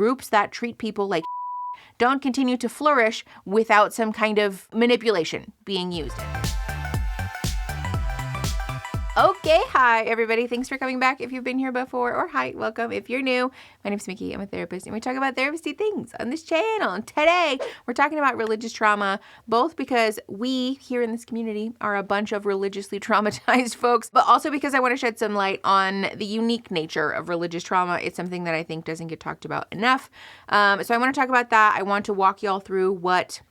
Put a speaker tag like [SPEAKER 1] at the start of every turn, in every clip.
[SPEAKER 1] groups that treat people like don't continue to flourish without some kind of manipulation being used. Okay, hi everybody. Thanks for coming back if you've been here before, or hi, welcome if you're new. My name's Mickey. I'm a therapist, and we talk about therapy things on this channel. And today, we're talking about religious trauma, both because we here in this community are a bunch of religiously traumatized folks, but also because I want to shed some light on the unique nature of religious trauma. It's something that I think doesn't get talked about enough. So I want to talk about that. I want to walk y'all through what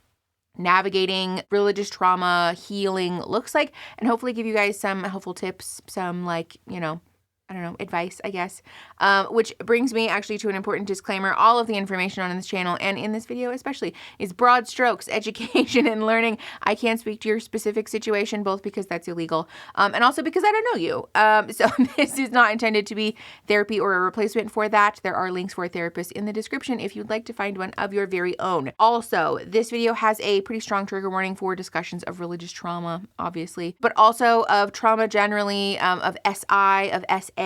[SPEAKER 1] navigating religious trauma healing looks like, and hopefully give you guys some helpful tips, some advice, I guess, which brings me actually to an important disclaimer. All of the information on this channel and in this video especially is broad strokes, education and learning. I can't speak to your specific situation, both because that's illegal and also because I don't know you. So this is not intended to be therapy or a replacement for that. There are links for therapists in the description if you'd like to find one of your very own. Also, this video has a pretty strong trigger warning for discussions of religious trauma, obviously, but also of trauma generally, of SI, of SA,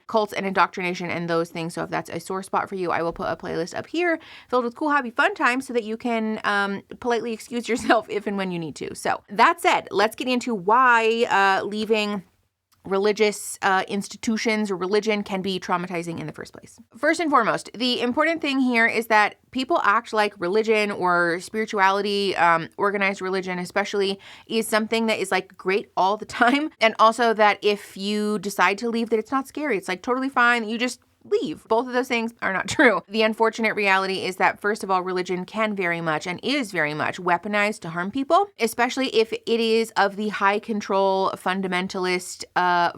[SPEAKER 1] cults and indoctrination and those things. So if that's a sore spot for you, I will put a playlist up here filled with cool, happy, fun times so that you can politely excuse yourself if and when you need to. So that said, let's get into why leaving religious institutions or religion can be traumatizing in the first place. First and foremost, the important thing here is that people act like religion or spirituality, organized religion especially, is something that is like great all the time. And also that if you decide to leave, that it's not scary. It's like totally fine. You just leave. Both of those things are not true. The unfortunate reality is that, first of all, religion can very much and is very much weaponized to harm people, especially if it is of the high control fundamentalist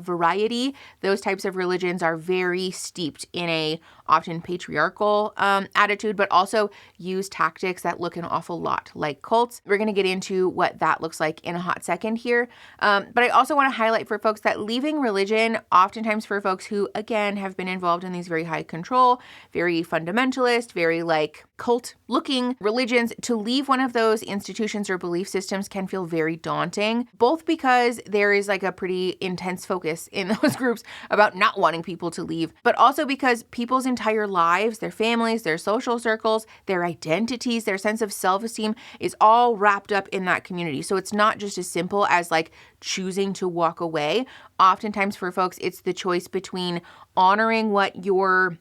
[SPEAKER 1] variety. Those types of religions are very steeped in a often patriarchal attitude, but also use tactics that look an awful lot like cults. We're going to get into what that looks like in a hot second here. But I also want to highlight for folks that leaving religion, oftentimes for folks who, again, have been involved in these very high control, very fundamentalist, very like cult looking religions, to leave one of those institutions or belief systems can feel very daunting, both because there is like a pretty intense focus in those groups about not wanting people to leave, but also because people's entire lives, their families, their social circles, their identities, their sense of self-esteem is all wrapped up in that community. So it's not just as simple as like choosing to walk away. Oftentimes for folks, it's the choice between honoring what your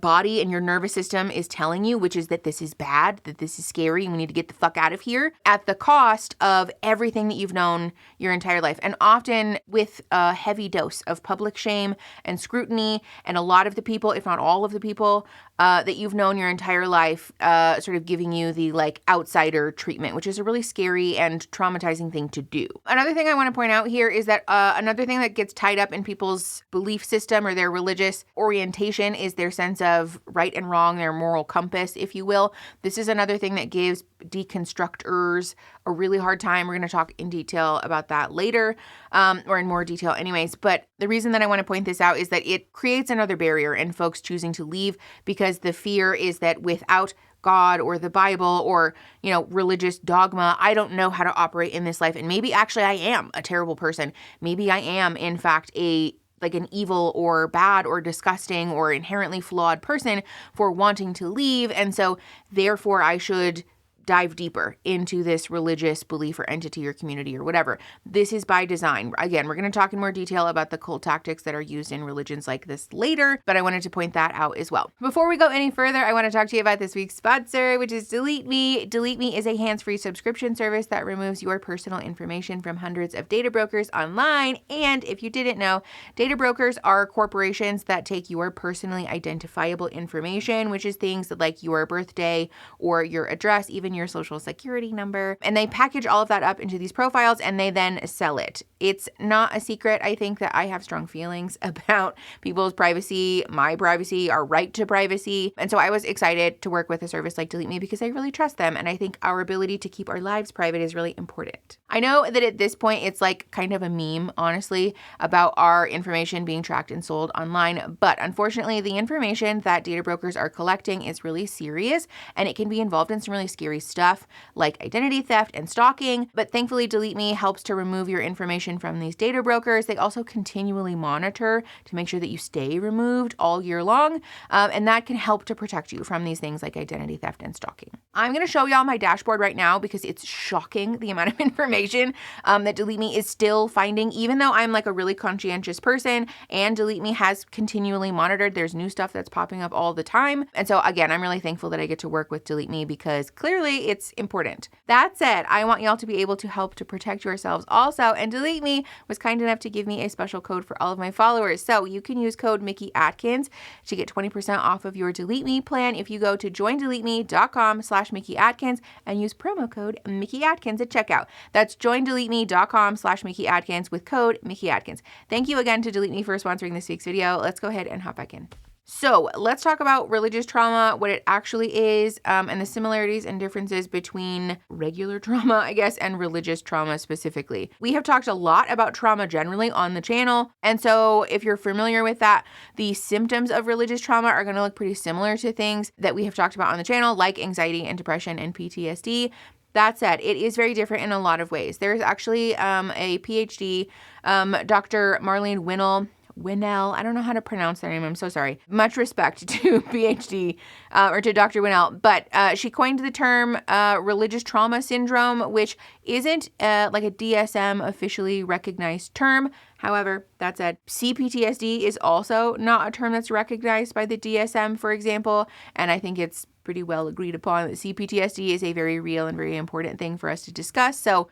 [SPEAKER 1] body and your nervous system is telling you, which is that this is bad, that this is scary, and we need to get the fuck out of here, at the cost of everything that you've known your entire life. And often with a heavy dose of public shame and scrutiny, and a lot of the people, if not all of the people, that you've known your entire life, sort of giving you the like outsider treatment, which is a really scary and traumatizing thing to do. Another thing I want to point out here is that another thing that gets tied up in people's belief system or their religious orientation is their sense of right and wrong, their moral compass, if you will. This is another thing that gives deconstructors a really hard time. We're going to talk in detail about that later, or in more detail anyways. But the reason that I want to point this out is that it creates another barrier in folks choosing to leave, because the fear is that without God or the Bible or, religious dogma, I don't know how to operate in this life. And maybe actually I am a terrible person. Maybe I am, in fact, an evil or bad or disgusting or inherently flawed person for wanting to leave. And so therefore I should dive deeper into this religious belief or entity or community or whatever. This is by design. Again, we're going to talk in more detail about the cult tactics that are used in religions like this later, but I wanted to point that out as well. Before we go any further, I want to talk to you about this week's sponsor, which is Delete Me. Delete Me is a hands-free subscription service that removes your personal information from hundreds of data brokers online. And if you didn't know, data brokers are corporations that take your personally identifiable information, which is things like your birthday or your address, even your social security number, and they package all of that up into these profiles and they then sell it. It's not a secret, I think, that I have strong feelings about people's privacy, my privacy, our right to privacy. And so I was excited to work with a service like Delete Me because I really trust them. And I think our ability to keep our lives private is really important. I know that at this point, it's like kind of a meme, honestly, about our information being tracked and sold online. But unfortunately, the information that data brokers are collecting is really serious and it can be involved in some really scary stuff like identity theft and stalking. But thankfully, Delete Me helps to remove your information from these data brokers. They also continually monitor to make sure that you stay removed all year long. And that can help to protect you from these things like identity theft and stalking. I'm going to show y'all my dashboard right now because it's shocking the amount of information that Delete Me is still finding, even though I'm like a really conscientious person and Delete Me has continually monitored. There's new stuff that's popping up all the time. And so again, I'm really thankful that I get to work with Delete Me because clearly it's important. That said, I want y'all to be able to help to protect yourselves also. And Delete Me was kind enough to give me a special code for all of my followers. So you can use code Mickey Atkins to get 20% off of your Delete Me plan if you go to joindeleteme.com/Mickey Atkins and use promo code Mickey Atkins at checkout. That's joindeleteme.com/Mickey Atkins with code Mickey Atkins. Thank you again to Delete Me for sponsoring this week's video. Let's go ahead and hop back in. So let's talk about religious trauma, what it actually is, and the similarities and differences between regular trauma, I guess, and religious trauma specifically. We have talked a lot about trauma generally on the channel. And so if you're familiar with that, the symptoms of religious trauma are going to look pretty similar to things that we have talked about on the channel, like anxiety and depression and PTSD. That said, it is very different in a lot of ways. There's actually a PhD, Dr. Marlene Winnell, I don't know how to pronounce their name, I'm so sorry. Much respect to PhD or to Dr. Winnell, but she coined the term religious trauma syndrome, which isn't like a DSM officially recognized term. However, that said, CPTSD is also not a term that's recognized by the DSM, for example, and I think it's pretty well agreed upon that CPTSD is a very real and very important thing for us to discuss. So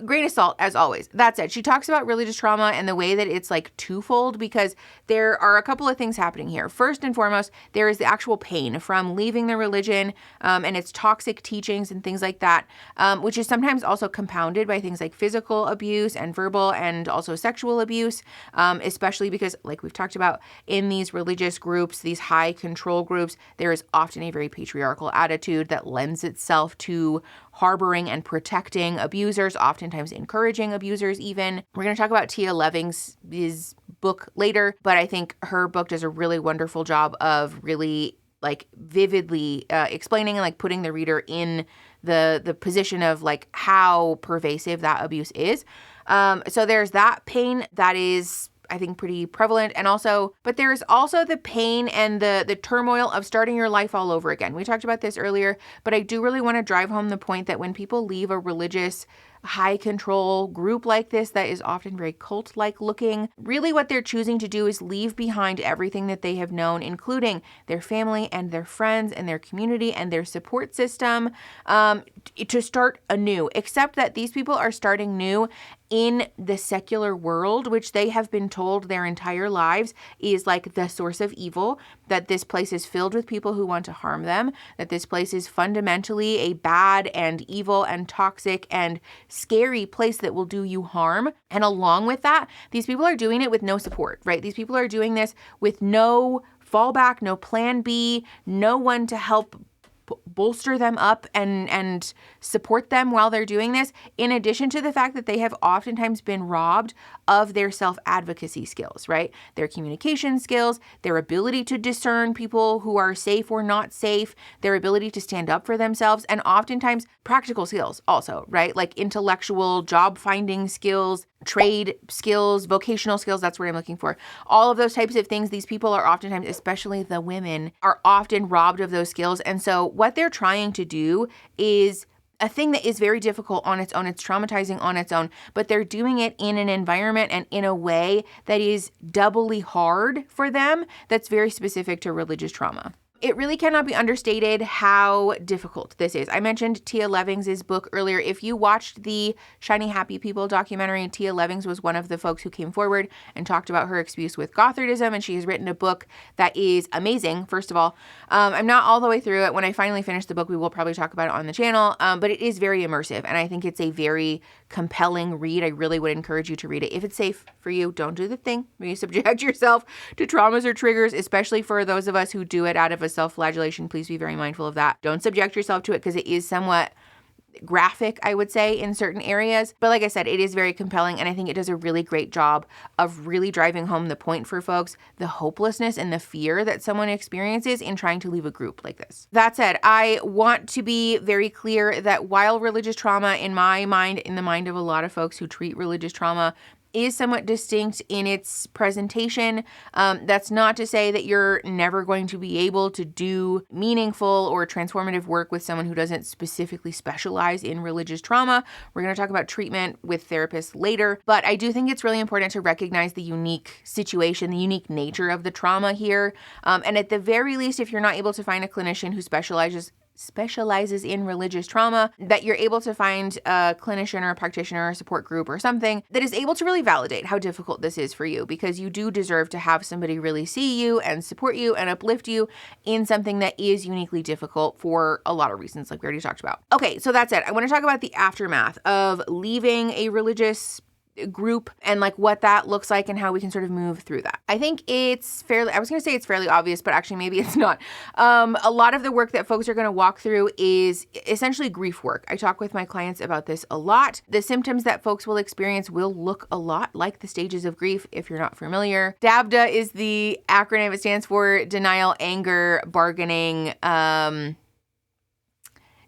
[SPEAKER 1] grain of salt, as always. That said, she talks about religious trauma and the way that it's like twofold because there are a couple of things happening here. First and foremost, there is the actual pain from leaving the religion and its toxic teachings and things like that, which is sometimes also compounded by things like physical abuse and verbal and also sexual abuse, especially because, like we've talked about, in these religious groups, these high control groups, there is often a very patriarchal attitude that lends itself to harboring and protecting abusers, oftentimes encouraging abusers even. We're going to talk about Tia Leving's book later, but I think her book does a really wonderful job of really like vividly explaining and like putting the reader in the position of like how pervasive that abuse is. So there's that pain that is, I think, pretty prevalent. And also, but there's also the pain and the turmoil of starting your life all over again. We talked about this earlier, but I do really want to drive home the point that when people leave a religious high control group like this that is often very cult-like looking, really what they're choosing to do is leave behind everything that they have known, including their family and their friends and their community and their support system, to start anew, except that these people are starting new in the secular world, which they have been told their entire lives is like the source of evil, that this place is filled with people who want to harm them, that this place is fundamentally a bad and evil and toxic and scary place that will do you harm. And along with that, these people are doing it with no support, right? These people are doing this with no fallback, no plan B, no one to help bolster them up and support them while they're doing this, in addition to the fact that they have oftentimes been robbed of their self-advocacy skills, right? Their communication skills, their ability to discern people who are safe or not safe, their ability to stand up for themselves, and oftentimes practical skills also, right? Like intellectual job finding skills, trade skills, vocational skills, that's what I'm looking for. All of those types of things, these people are oftentimes, especially the women, are often robbed of those skills. And so what they're trying to do is a thing that is very difficult on its own. It's traumatizing on its own, but they're doing it in an environment and in a way that is doubly hard for them that's very specific to religious trauma. It really cannot be understated how difficult this is. I mentioned Tia Leving's book earlier. If you watched the Shiny Happy People documentary, Tia Leving's was one of the folks who came forward and talked about her experience with Gothardism, and she has written a book that is amazing, first of all. I'm not all the way through it. When I finally finish the book, we will probably talk about it on the channel, but it is very immersive, and I think it's a very compelling read. I really would encourage you to read it. If it's safe for you, don't do the thing where you subject yourself to traumas or triggers, especially for those of us who do it out of a self-flagellation. Please be very mindful of that. Don't subject yourself to it because it is somewhat graphic, I would say, in certain areas. But like I said, it is very compelling, and I think it does a really great job of really driving home the point for folks, the hopelessness and the fear that someone experiences in trying to leave a group like this. That said, I want to be very clear that while religious trauma, in my mind, in the mind of a lot of folks who treat religious trauma, is somewhat distinct in its presentation. That's not to say that you're never going to be able to do meaningful or transformative work with someone who doesn't specifically specialize in religious trauma. We're going to talk about treatment with therapists later, but I do think it's really important to recognize the unique situation, the unique nature of the trauma here. And at the very least, if you're not able to find a clinician who specializes in religious trauma, that you're able to find a clinician or a practitioner or a support group or something that is able to really validate how difficult this is for you, because you do deserve to have somebody really see you and support you and uplift you in something that is uniquely difficult for a lot of reasons, like we already talked about. Okay, so that's it. I want to talk about the aftermath of leaving a religious group and like what that looks like and how we can sort of move through that. I think it's fairly obvious, but actually maybe it's not. A lot of the work that folks are going to walk through is essentially grief work. I talk with my clients about this a lot. The symptoms that folks will experience will look a lot like the stages of grief if you're not familiar. DABDA is the acronym. It stands for denial, anger, bargaining,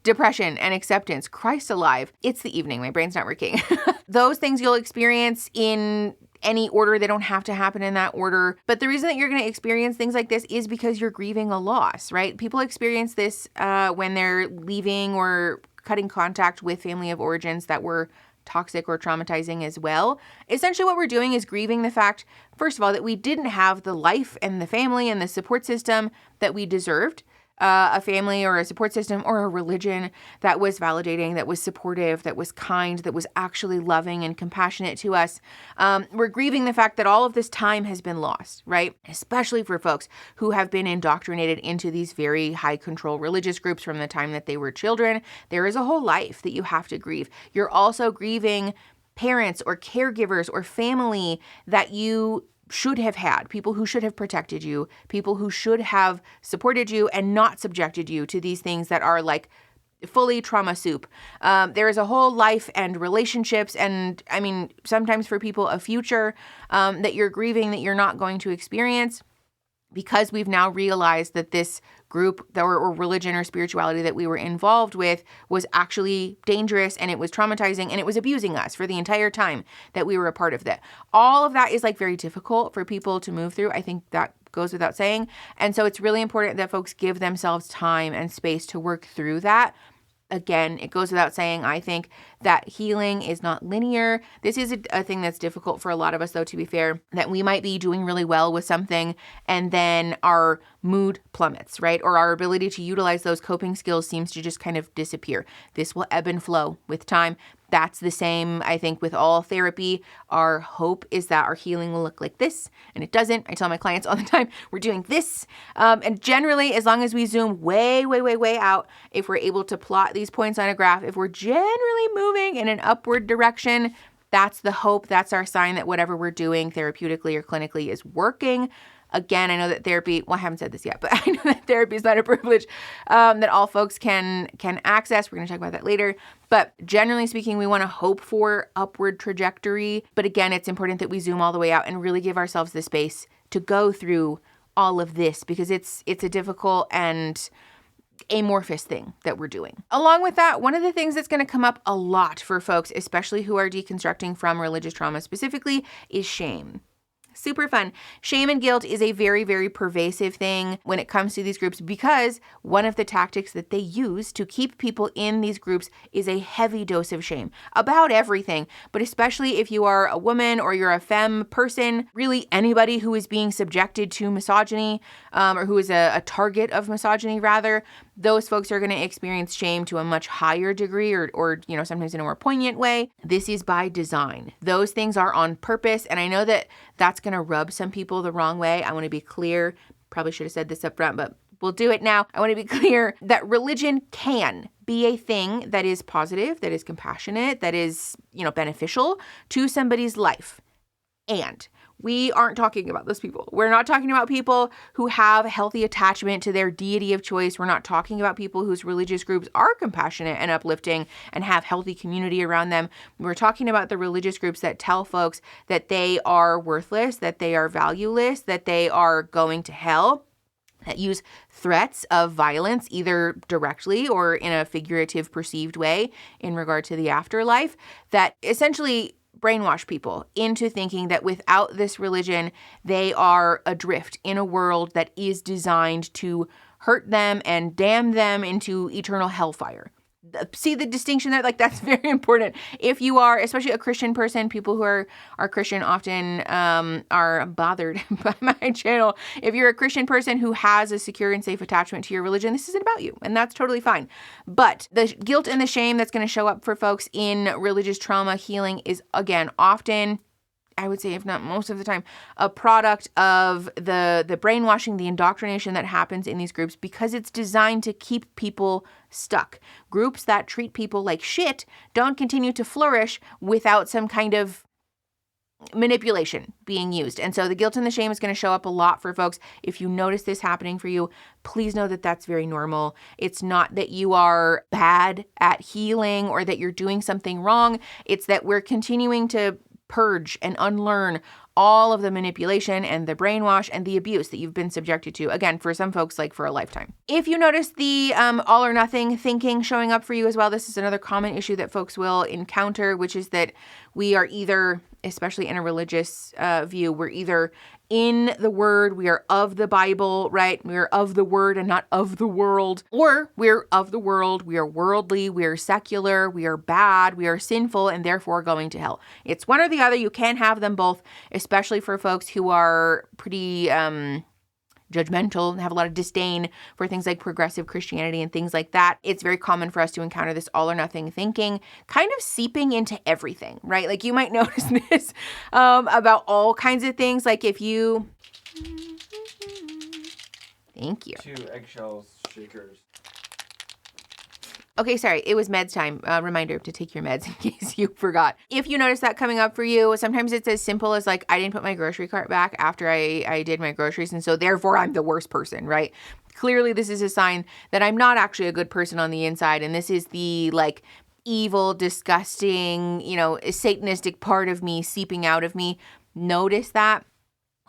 [SPEAKER 1] depression, and acceptance. Christ alive. It's the evening. My brain's not working. Those things you'll experience in any order. They don't have to happen in that order. But the reason that you're going to experience things like this is because you're grieving a loss, right? People experience this when they're leaving or cutting contact with family of origins that were toxic or traumatizing as well. Essentially what we're doing is grieving the fact, first of all, that we didn't have the life and the family and the support system that we deserved. A family or a support system or a religion that was validating, that was supportive, that was kind, that was actually loving and compassionate to us. We're grieving the fact that all of this time has been lost, right? Especially for folks who have been indoctrinated into these very high control religious groups from the time that they were children. There is a whole life that you have to grieve. You're also grieving parents or caregivers or family that you should have had, people who should have protected you, people who should have supported you and not subjected you to these things that are like fully trauma soup. There is a whole life and relationships and, I mean, sometimes for people, a future that you're grieving that you're not going to experience because we've now realized that this group or religion or spirituality that we were involved with was actually dangerous and it was traumatizing and it was abusing us for the entire time that we were a part of that. All of that is like very difficult for people to move through. I think that goes without saying. And so it's really important that folks give themselves time and space to work through that. Again, it goes without saying, I think, that healing is not linear. This is a thing that's difficult for a lot of us, though, to be fair, that we might be doing really well with something and then our mood plummets, right? Or our ability to utilize those coping skills seems to just kind of disappear. This will ebb and flow with time. That's the same, I think, with all therapy. Our hope is that our healing will look like this, and it doesn't. I tell my clients all the time, we're doing this. And generally, as long as we zoom way, way, way, way out, if we're able to plot these points on a graph, if we're generally moving in an upward direction, that's the hope. That's our sign that whatever we're doing therapeutically or clinically is working. Again, I know that therapy, well, I haven't said this yet, but I know that therapy is not a privilege that all folks can access. We're going to talk about that later. But generally speaking, we want to hope for upward trajectory. But again, it's important that we zoom all the way out and really give ourselves the space to go through all of this because it's a difficult and amorphous thing that we're doing. Along with that, one of the things that's going to come up a lot for folks, especially who are deconstructing from religious trauma specifically, is shame. Super fun. Shame and guilt is a very, very pervasive thing when it comes to these groups because one of the tactics that they use to keep people in these groups is a heavy dose of shame about everything, but especially if you are a woman or you're a femme person, really anybody who is being subjected to misogyny or who is a target of misogyny rather, those folks are going to experience shame to a much higher degree or sometimes in a more poignant way. This is by design. Those things are on purpose. And I know that that's going to rub some people the wrong way. I want to be clear. Probably should have said this up front, but we'll do it now. I want to be clear that religion can be a thing that is positive, that is compassionate, that is, beneficial to somebody's life. And we aren't talking about those people. We're not talking about people who have healthy attachment to their deity of choice. We're not talking about people whose religious groups are compassionate and uplifting and have healthy community around them. We're talking about the religious groups that tell folks that they are worthless, that they are valueless, that they are going to hell, that use threats of violence, either directly or in a figurative perceived way in regard to the afterlife, that essentially brainwash people into thinking that without this religion, they are adrift in a world that is designed to hurt them and damn them into eternal hellfire. See the distinction there? Like, that's very important. If you are, especially a Christian person, people who are Christian often are bothered by my channel. If you're a Christian person who has a secure and safe attachment to your religion, this isn't about you, and that's totally fine. But the guilt and the shame that's going to show up for folks in religious trauma healing is, again, often, I would say, if not most of the time, a product of the brainwashing, the indoctrination that happens in these groups, because it's designed to keep people stuck. Groups that treat people like shit don't continue to flourish without some kind of manipulation being used. And so the guilt and the shame is going to show up a lot for folks. If you notice this happening for you, please know that that's very normal. It's not that you are bad at healing or that you're doing something wrong. It's that we're continuing to purge and unlearn all of the manipulation and the brainwash and the abuse that you've been subjected to. Again, for some folks, like for a lifetime. If you notice the all or nothing thinking showing up for you as well, this is another common issue that folks will encounter, which is that we are either, especially in a religious view, we're either in the word, we are of the Bible, right? We are of the word and not of the world. Or we're of the world, we are worldly, we are secular, we are bad, we are sinful, and therefore going to hell. It's one or the other. You can't have them both, especially for folks who are pretty judgmental and have a lot of disdain for things like progressive Christianity and things like that. It's very common for us to encounter this all or nothing thinking kind of seeping into everything, right? Like, you might notice this about all kinds of things. Like, if you... Thank you.
[SPEAKER 2] 2 eggshell shakers.
[SPEAKER 1] Okay, sorry, it was meds time. Reminder to take your meds in case you forgot. If you notice that coming up for you, sometimes it's as simple as like, I didn't put my grocery cart back after I did my groceries, and so therefore I'm the worst person, right? Clearly this is a sign that I'm not actually a good person on the inside, and this is the like evil, disgusting, Satanistic part of me seeping out of me. Notice that.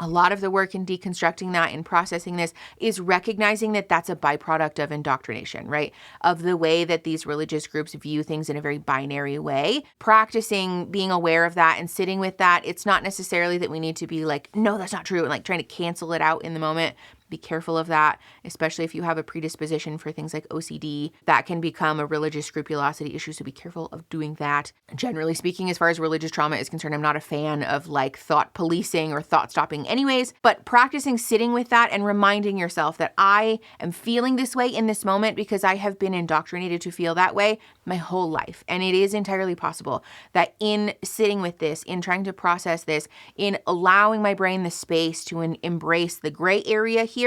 [SPEAKER 1] A lot of the work in deconstructing that and processing this is recognizing that that's a byproduct of indoctrination, right? Of the way that these religious groups view things in a very binary way. Practicing being aware of that and sitting with that. It's not necessarily that we need to be like, no, that's not true, and like trying to cancel it out in the moment. Be careful of that, especially if you have a predisposition for things like OCD. That can become a religious scrupulosity issue, so be careful of doing that. Generally speaking, as far as religious trauma is concerned, I'm not a fan of like thought policing or thought stopping anyways, but practicing sitting with that and reminding yourself that I am feeling this way in this moment because I have been indoctrinated to feel that way my whole life. And it is entirely possible that in sitting with this, in trying to process this, in allowing my brain the space to embrace the gray area here,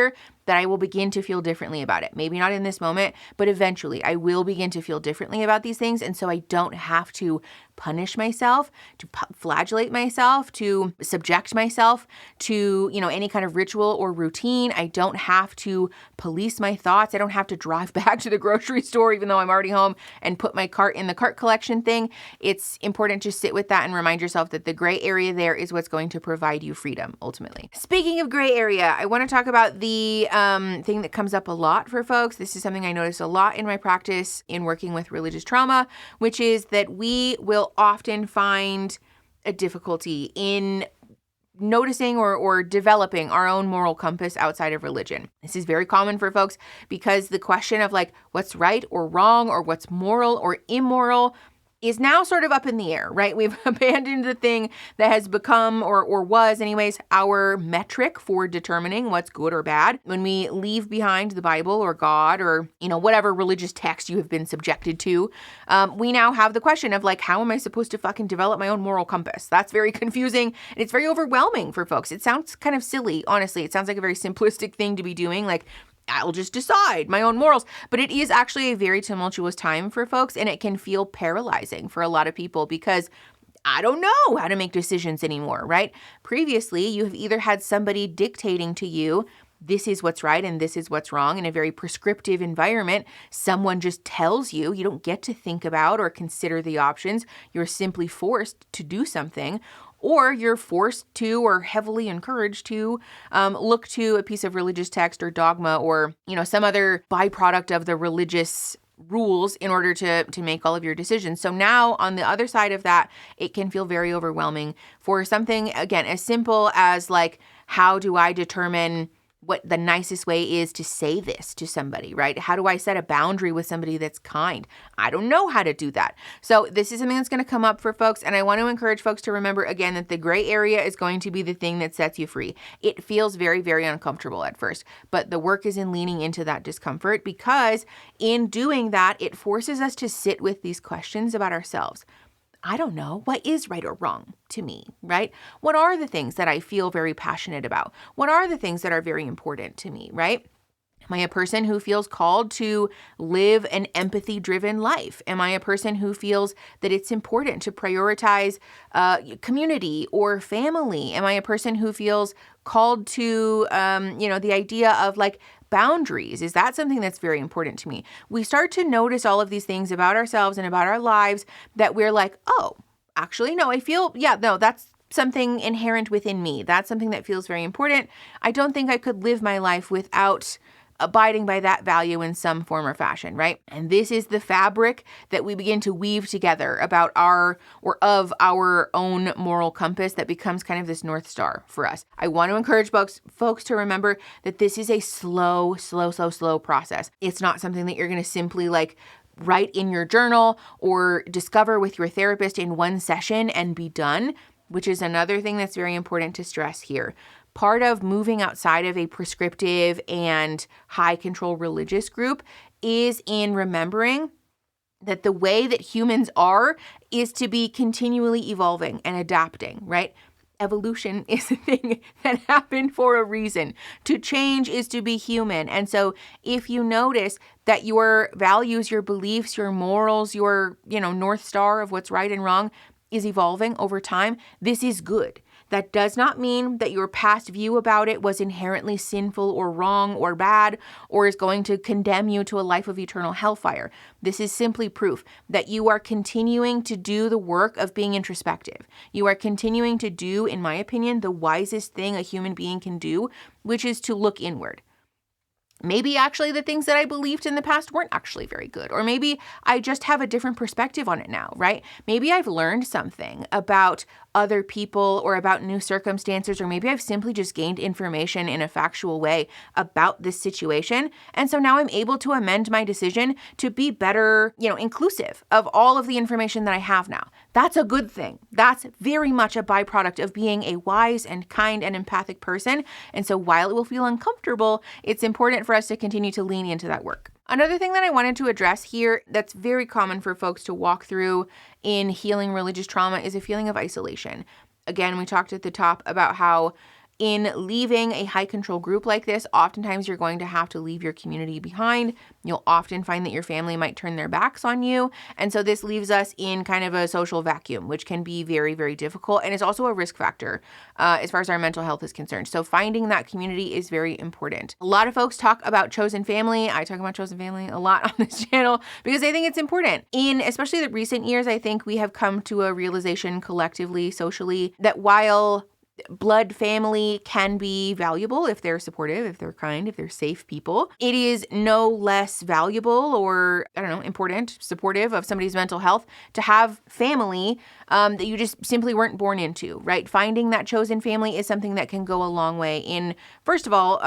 [SPEAKER 1] that I will begin to feel differently about it. Maybe not in this moment, but eventually I will begin to feel differently about these things. And so I don't have to punish myself, to flagellate myself, to subject myself to, any kind of ritual or routine. I don't have to police my thoughts. I don't have to drive back to the grocery store, even though I'm already home, and put my cart in the cart collection thing. It's important to sit with that and remind yourself that the gray area there is what's going to provide you freedom, ultimately. Speaking of gray area, I want to talk about the thing that comes up a lot for folks. This is something I notice a lot in my practice in working with religious trauma, which is that we will often find a difficulty in noticing or developing our own moral compass outside of religion. This is very common for folks because the question of like what's right or wrong or what's moral or immoral is now sort of up in the air, right? We've abandoned the thing that has become or was anyways our metric for determining what's good or bad. When we leave behind the Bible or God or, whatever religious text you have been subjected to, we now have the question of like, how am I supposed to fucking develop my own moral compass? That's very confusing and it's very overwhelming for folks. It sounds kind of silly, honestly. It sounds like a very simplistic thing to be doing, like, I'll just decide my own morals. But it is actually a very tumultuous time for folks, and it can feel paralyzing for a lot of people because I don't know how to make decisions anymore, right? Previously, you have either had somebody dictating to you, this is what's right and this is what's wrong in a very prescriptive environment. Someone just tells you, you don't get to think about or consider the options. You're simply forced to do something. Or you're forced to or heavily encouraged to look to a piece of religious text or dogma or, some other byproduct of the religious rules in order to make all of your decisions. So now on the other side of that, it can feel very overwhelming for something, again, as simple as like, how do I determine what the nicest way is to say this to somebody, right? How do I set a boundary with somebody that's kind? I don't know how to do that. So this is something that's going to come up for folks. And I want to encourage folks to remember again that the gray area is going to be the thing that sets you free. It feels very, very uncomfortable at first, but the work is in leaning into that discomfort, because in doing that, it forces us to sit with these questions about ourselves. I don't know what is right or wrong to me, right? What are the things that I feel very passionate about? What are the things that are very important to me, right? Am I a person who feels called to live an empathy-driven life? Am I a person who feels that it's important to prioritize community or family? Am I a person who feels called to, the idea of like boundaries? Is that something that's very important to me? We start to notice all of these things about ourselves and about our lives that we're like, oh, actually, no, that's something inherent within me. That's something that feels very important. I don't think I could live my life without abiding by that value in some form or fashion, right? And this is the fabric that we begin to weave together about of our own moral compass that becomes kind of this North Star for us. I want to encourage folks to remember that this is a slow process. It's not something that you're going to simply like write in your journal or discover with your therapist in one session and be done, which is another thing that's very important to stress here. Part of moving outside of a prescriptive and high control religious group is in remembering that the way that humans are is to be continually evolving and adapting, right? Evolution is a thing that happened for a reason. To change is to be human. And so if you notice that your values, your beliefs, your morals, your, North Star of what's right and wrong is evolving over time, this is good. That does not mean that your past view about it was inherently sinful or wrong or bad or is going to condemn you to a life of eternal hellfire. This is simply proof that you are continuing to do the work of being introspective. You are continuing to do, in my opinion, the wisest thing a human being can do, which is to look inward. Maybe actually the things that I believed in the past weren't actually very good. Or maybe I just have a different perspective on it now, right? Maybe I've learned something about other people or about new circumstances, or maybe I've simply just gained information in a factual way about this situation. And so now I'm able to amend my decision to be better, inclusive of all of the information that I have now. That's a good thing. That's very much a byproduct of being a wise and kind and empathic person. And so while it will feel uncomfortable, it's important for us to continue to lean into that work. Another thing that I wanted to address here that's very common for folks to walk through in healing religious trauma is a feeling of isolation. Again, we talked at the top about how in leaving a high control group like this, oftentimes you're going to have to leave your community behind. You'll often find that your family might turn their backs on you. And so this leaves us in kind of a social vacuum, which can be very, very difficult. And it's also a risk factor as far as our mental health is concerned. So finding that community is very important. A lot of folks talk about chosen family. I talk about chosen family a lot on this channel because I think it's important. In especially the recent years, I think we have come to a realization collectively, socially, that while blood family can be valuable if they're supportive, if they're kind, if they're safe people, it is no less valuable or, important, supportive of somebody's mental health to have family that you just simply weren't born into, right? Finding that chosen family is something that can go a long way in, first of all,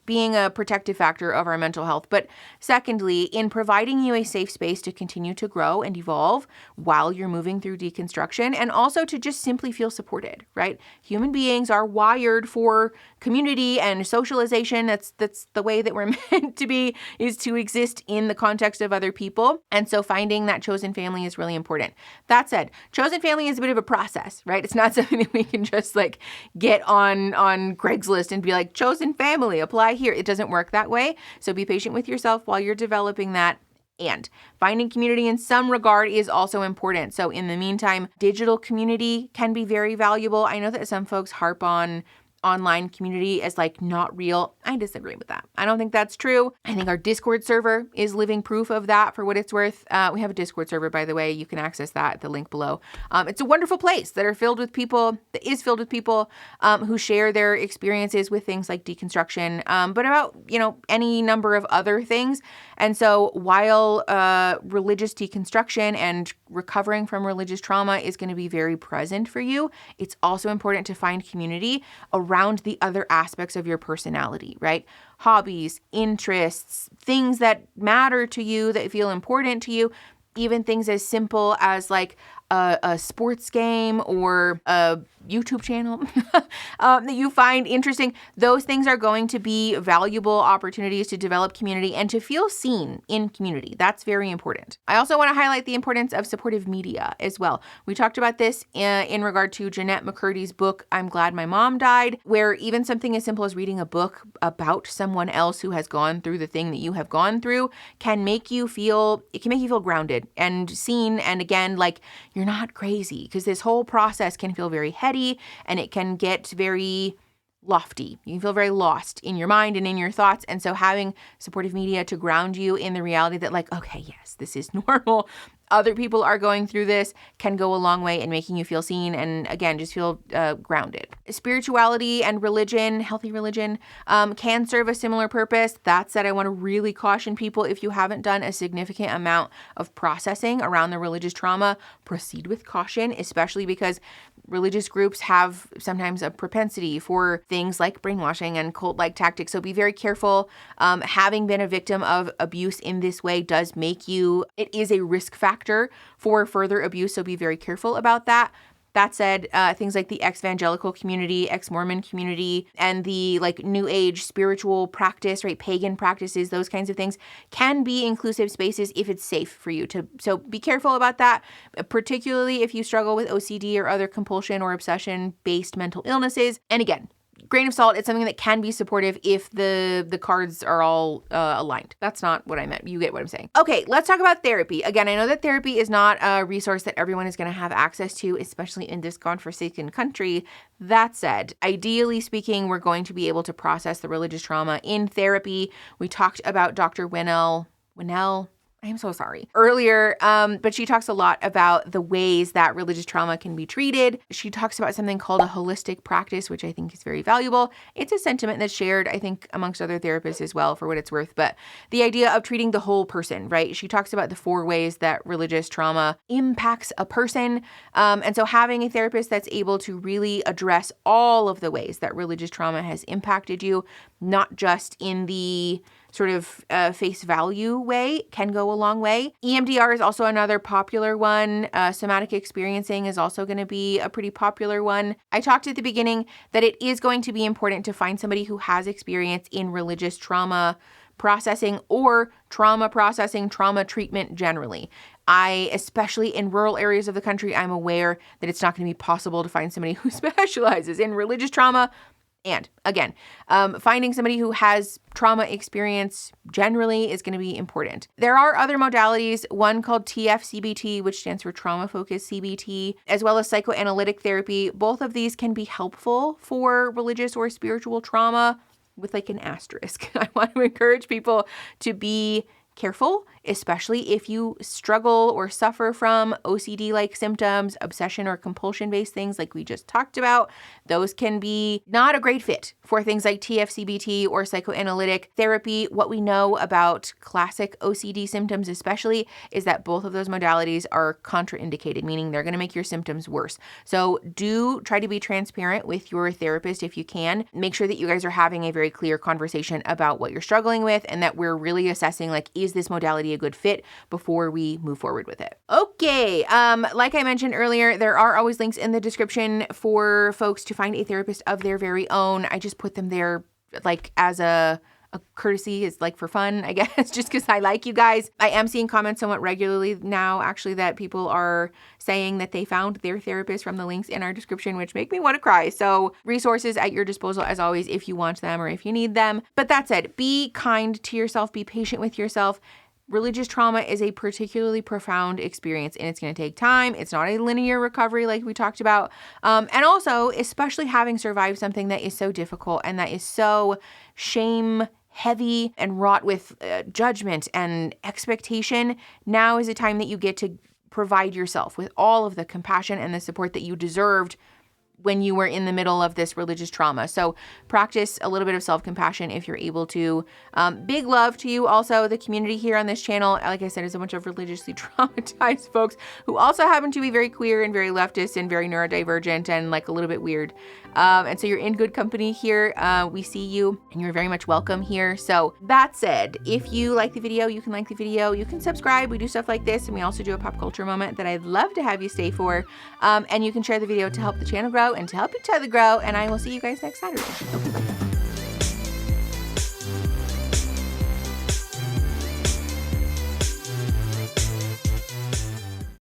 [SPEAKER 1] being a protective factor of our mental health, but secondly, in providing you a safe space to continue to grow and evolve while you're moving through deconstruction, and also to just simply feel supported, right? Human beings are wired for community and socialization. That's the way that we're meant to be, is to exist in the context of other people. And so finding that chosen family is really important. That said, chosen family is a bit of a process, right? It's not something that we can just like get on Craigslist and be like, chosen family, apply here. It doesn't work that way. So be patient with yourself while you're developing that. And finding community in some regard is also important. So in the meantime, digital community can be very valuable. I know that some folks harp on online community as like not real. I disagree with that. I don't think that's true. I think our Discord server is living proof of that for what it's worth. We have a Discord server, by the way. You can access that at the link below. It's a wonderful place that is filled with people who share their experiences with things like deconstruction, but about, any number of other things. And so while religious deconstruction and recovering from religious trauma is going to be very present for you, it's also important to find community around the other aspects of your personality, right? Hobbies, interests, things that matter to you, that feel important to you, even things as simple as like a sports game or a YouTube channel that you find interesting. Those things are going to be valuable opportunities to develop community and to feel seen in community. That's very important. I also want to highlight the importance of supportive media as well. We talked about this in regard to Jeanette McCurdy's book, I'm Glad My Mom Died, where even something as simple as reading a book about someone else who has gone through the thing that you have gone through can make you feel grounded and seen. And again, like you're not crazy, because this whole process can feel very heady and it can get very lofty. You can feel very lost in your mind and in your thoughts. And so having supportive media to ground you in the reality that like, okay, yes, this is normal. Other people are going through this can go a long way in making you feel seen and, again, just feel grounded. Spirituality and religion, healthy religion, can serve a similar purpose. That said, I want to really caution people, if you haven't done a significant amount of processing around the religious trauma, proceed with caution, especially because religious groups have sometimes a propensity for things like brainwashing and cult-like tactics. So be very careful. Having been a victim of abuse in this way does make it is a risk factor for further abuse. So be very careful about that. That said, things like the ex-evangelical community, ex-Mormon community, and the like New Age spiritual practice, right, pagan practices, those kinds of things can be inclusive spaces if it's safe for you to. So be careful about that, particularly if you struggle with OCD or other compulsion or obsession-based mental illnesses. And again, grain of salt, it's something that can be supportive if the cards are all aligned. That's not what I meant. You get what I'm saying. Okay, let's talk about therapy. Again, I know that therapy is not a resource that everyone is going to have access to, especially in this godforsaken country. That said, ideally speaking, we're going to be able to process the religious trauma in therapy. We talked about Dr. Winnell, I'm so sorry, earlier, but she talks a lot about the ways that religious trauma can be treated. She talks about something called a holistic practice, which I think is very valuable. It's a sentiment that's shared, I think, amongst other therapists as well, for what it's worth. But the idea of treating the whole person, right? She talks about the 4 ways that religious trauma impacts a person. And so having a therapist that's able to really address all of the ways that religious trauma has impacted you, not just in the sort of face value way, can go a long way. EMDR is also another popular one. Somatic experiencing is also going to be a pretty popular one. I talked at the beginning that it is going to be important to find somebody who has experience in religious trauma processing or trauma processing, trauma treatment generally. Especially in rural areas of the country, I'm aware that it's not going to be possible to find somebody who specializes in religious trauma. And again, finding somebody who has trauma experience generally is going to be important. There are other modalities, one called TFCBT, which stands for trauma-focused CBT, as well as psychoanalytic therapy. Both of these can be helpful for religious or spiritual trauma, with like an asterisk. I want to encourage people to be careful, especially if you struggle or suffer from OCD-like symptoms, obsession or compulsion-based things like we just talked about. Those can be not a great fit for things like TFCBT or psychoanalytic therapy. What we know about classic OCD symptoms especially is that both of those modalities are contraindicated, meaning they're going to make your symptoms worse. So do try to be transparent with your therapist if you can. Make sure that you guys are having a very clear conversation about what you're struggling with and that we're really assessing, like, is this modality a good fit before we move forward with it? Okay, like I mentioned earlier, there are always links in the description for folks to find a therapist of their very own. I just put them there like as a courtesy, is like for fun, I guess, just because I like you guys. I am seeing comments somewhat regularly now, actually, that people are saying that they found their therapist from the links in our description, which make me want to cry. So resources at your disposal, as always, if you want them or if you need them. But that said, be kind to yourself, be patient with yourself. religious trauma is a particularly profound experience, and it's going to take time. It's not a linear recovery like we talked about. And also, especially having survived something that is so difficult and that is so shame heavy and wrought with judgment and expectation, now is a time that you get to provide yourself with all of the compassion and the support that you deserved when you were in the middle of this religious trauma. So practice a little bit of self-compassion if you're able to. Big love to you. Also, the community here on this channel, like I said, is a bunch of religiously traumatized folks who also happen to be very queer and very leftist and very neurodivergent and like a little bit weird. And so you're in good company here. We see you and you're very much welcome here. So that said, if you like the video, you can like the video, you can subscribe. We do stuff like this. And we also do a pop culture moment that I'd love to have you stay for. And you can share the video to help the channel grow and to help each other grow. And I will see you guys next Saturday. Okay, bye.